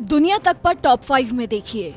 दुनिया तक पर टॉप 5 में देखिए।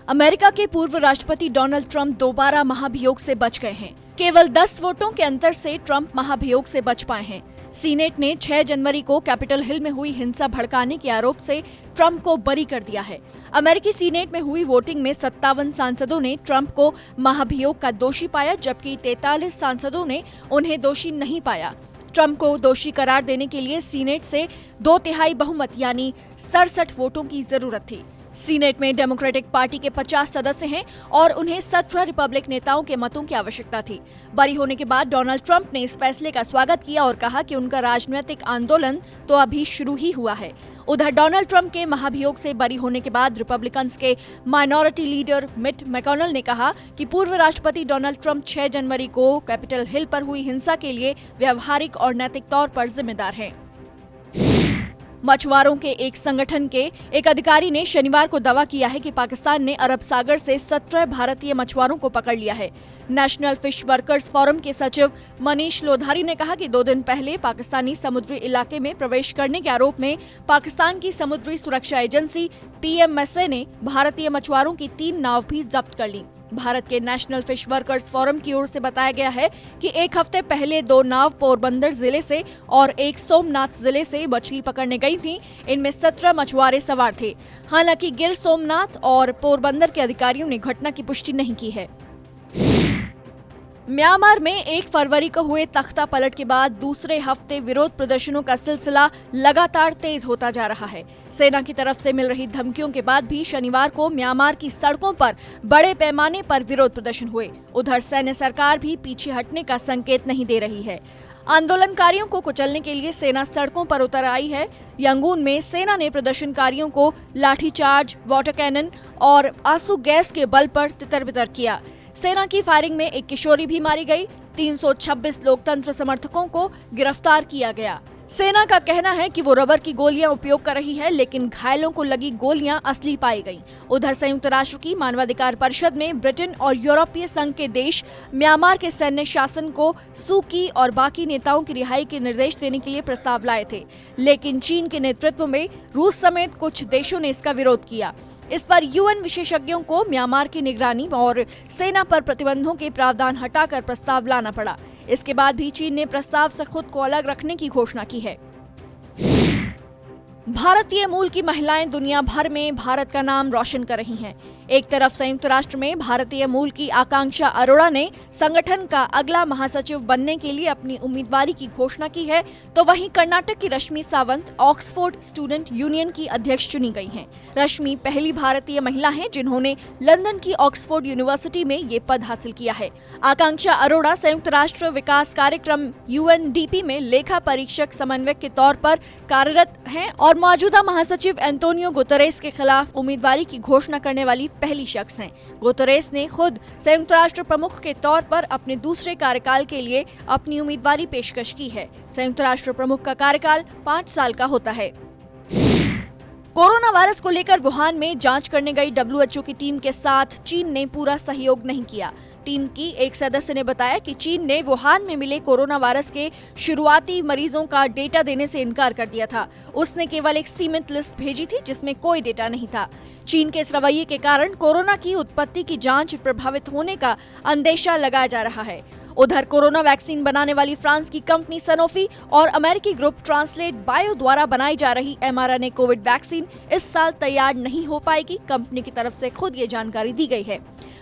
अमेरिका के पूर्व राष्ट्रपति डोनाल्ड ट्रंप दोबारा महाभियोग से बच गए हैं। केवल 10 वोटों के अंतर से ट्रंप महाभियोग से बच पाए हैं। सीनेट ने 6 जनवरी को कैपिटल हिल में हुई हिंसा भड़काने के आरोप से ट्रंप को बरी कर दिया है। अमेरिकी सीनेट में हुई वोटिंग में 57 सांसदों ने ट्रंप को महाभियोग का दोषी पाया, जबकि 43 सांसदों ने उन्हें दोषी नहीं पाया। ट्रंप को दोषी करार देने के लिए सीनेट से 2/3 बहुमत यानी 67 वोटों की जरूरत थी। सीनेट में डेमोक्रेटिक पार्टी के 50 सदस्य हैं और उन्हें 17 रिपब्लिक नेताओं के मतों की आवश्यकता थी। बरी होने के बाद डोनाल्ड ट्रंप ने इस फैसले का स्वागत किया और कहा कि उनका राजनीतिक आंदोलन तो अभी शुरू ही हुआ है। उधर डोनाल्ड ट्रंप के महाभियोग से बरी होने के बाद रिपब्लिकन्स के माइनॉरिटी लीडर मिट मैकॉनेल ने कहा कि पूर्व राष्ट्रपति डोनाल्ड ट्रंप 6 जनवरी को कैपिटल हिल पर हुई हिंसा के लिए व्यावहारिक और नैतिक तौर पर जिम्मेदार हैं। मछुआरों के एक संगठन के एक अधिकारी ने शनिवार को दावा किया है कि पाकिस्तान ने अरब सागर से 17 भारतीय मछुआरों को पकड़ लिया है। नेशनल फिश वर्कर्स फोरम के सचिव मनीष लोधारी ने कहा कि 2 दिन पहले पाकिस्तानी समुद्री इलाके में प्रवेश करने के आरोप में पाकिस्तान की समुद्री सुरक्षा एजेंसी PMSA ने भारतीय मछुआरों की 3 नाव भी जब्त कर ली। भारत के नेशनल फिश वर्कर्स फोरम की ओर से बताया गया है कि एक हफ्ते पहले 2 नाव पोरबंदर जिले से और एक सोमनाथ जिले से मछली पकड़ने गई थी। इनमें 17 मछुआरे सवार थे। हालांकि गिर सोमनाथ और पोरबंदर के अधिकारियों ने घटना की पुष्टि नहीं की है। म्यांमार में 1 फरवरी को हुए तख्ता पलट के बाद दूसरे हफ्ते विरोध प्रदर्शनों का सिलसिला लगातार तेज होता जा रहा है। सेना की तरफ से मिल रही धमकियों के बाद भी शनिवार को म्यांमार की सड़कों पर बड़े पैमाने पर विरोध प्रदर्शन हुए। उधर सैन्य सरकार भी पीछे हटने का संकेत नहीं दे रही है। आंदोलनकारियों को कुचलने के लिए सेना सड़कों पर उतर आई है। यंगून में सेना ने प्रदर्शनकारियों को लाठीचार्ज, वाटर कैनन और आंसू गैस के बल पर तितर-बितर किया। सेना की फायरिंग में एक किशोरी भी मारी गई। 326 लोकतंत्र समर्थकों को गिरफ्तार किया गया। सेना का कहना है कि वो रबर की गोलियां उपयोग कर रही है, लेकिन घायलों को लगी गोलियां असली पाई गईं। उधर संयुक्त राष्ट्र की मानवाधिकार परिषद में ब्रिटेन और यूरोपीय संघ के देश म्यांमार के सैन्य शासन को सू की और बाकी नेताओं की रिहाई के निर्देश देने के लिए प्रस्ताव लाए थे, लेकिन चीन के नेतृत्व में रूस समेत कुछ देशों ने इसका विरोध किया। इस पर UN विशेषज्ञों को म्यांमार की निगरानी और सेना पर प्रतिबंधों के प्रावधान हटाकर प्रस्ताव लाना पड़ा। इसके बाद भी चीन ने प्रस्ताव से खुद को अलग रखने की घोषणा की है। भारतीय मूल की महिलाएं दुनिया भर में भारत का नाम रोशन कर रही हैं। एक तरफ संयुक्त राष्ट्र में भारतीय मूल की आकांक्षा अरोड़ा ने संगठन का अगला महासचिव बनने के लिए अपनी उम्मीदवारी की घोषणा की है, तो वहीं कर्नाटक की रश्मि सावंत ऑक्सफोर्ड स्टूडेंट यूनियन की अध्यक्ष चुनी गई हैं। रश्मि पहली भारतीय महिला हैं जिन्होंने लंदन की ऑक्सफोर्ड यूनिवर्सिटी में ये पद हासिल किया है। आकांक्षा अरोड़ा संयुक्त राष्ट्र विकास कार्यक्रम UNDP में लेखा परीक्षक समन्वयक के तौर पर कार्यरत हैं और मौजूदा महासचिव एंटोनियो गुतेरेस के खिलाफ उम्मीदवारी की घोषणा करने वाली पहली शख्स हैं। गुतेरेस ने खुद संयुक्त राष्ट्र प्रमुख के तौर पर अपने दूसरे कार्यकाल के लिए अपनी उम्मीदवारी पेशकश की है। संयुक्त राष्ट्र प्रमुख का कार्यकाल 5 साल का होता है। कोरोना वायरस को लेकर वुहान में जांच करने गई WHO की टीम के साथ चीन ने पूरा सहयोग नहीं किया। टीम की एक सदस्य ने बताया कि चीन ने वुहान में मिले कोरोना वायरस के शुरुआती मरीजों का डेटा देने से इनकार कर दिया था। उसने केवल एक सीमित लिस्ट भेजी थी जिसमें कोई डेटा नहीं था। चीन के इस रवैये के कारण कोरोना की उत्पत्ति की जांच प्रभावित होने का अंदेशा लगाया जा रहा है। उधर कोरोना वैक्सीन बनाने वाली फ्रांस की कंपनी सनोफी और अमेरिकी ग्रुप ट्रांसलेट बायो द्वारा बनाई जा रही mRNA कोविड वैक्सीन इस साल तैयार नहीं हो पाएगी। कंपनी की तरफ से खुद ये जानकारी दी गई है।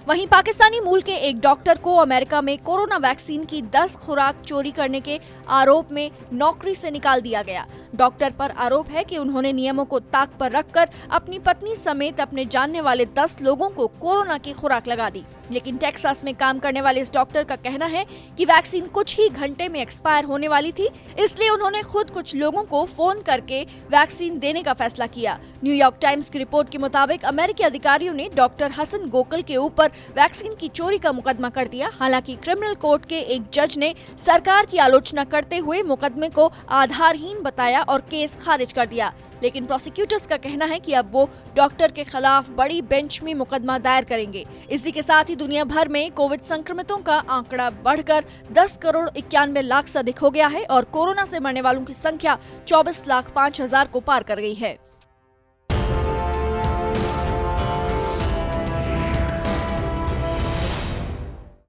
वहीं पाकिस्तानी मूल के एक डॉक्टर को अमेरिका में कोरोना वैक्सीन की 10 खुराक चोरी करने के आरोप में नौकरी से निकाल दिया गया। डॉक्टर पर आरोप है कि उन्होंने नियमों को ताक पर रखकर अपनी पत्नी समेत अपने जानने वाले 10 लोगों को कोरोना की खुराक लगा दी। लेकिन टेक्सास में काम करने वाले इस डॉक्टर का कहना है कि वैक्सीन कुछ ही घंटे में एक्सपायर होने वाली थी, इसलिए उन्होंने खुद कुछ लोगों को फोन करके वैक्सीन देने का फैसला किया। न्यूयॉर्क टाइम्स की रिपोर्ट के मुताबिक अमेरिकी अधिकारियों ने डॉक्टर हसन गोकल के ऊपर वैक्सीन की चोरी का मुकदमा कर दिया। हालांकि क्रिमिनल कोर्ट के एक जज ने सरकार की आलोचना करते हुए मुकदमे को आधारहीन बताया और केस खारिज कर दिया। लेकिन प्रोसिक्यूटर्स का कहना है कि अब वो डॉक्टर के खिलाफ बड़ी बेंच में मुकदमा दायर करेंगे। इसी के साथ ही दुनिया भर में कोविड संक्रमितों का आंकड़ा बढ़कर 10 करोड़ 91 लाख से अधिक हो गया है और कोरोना से मरने वालों की संख्या 24,05,000 को पार कर गई है।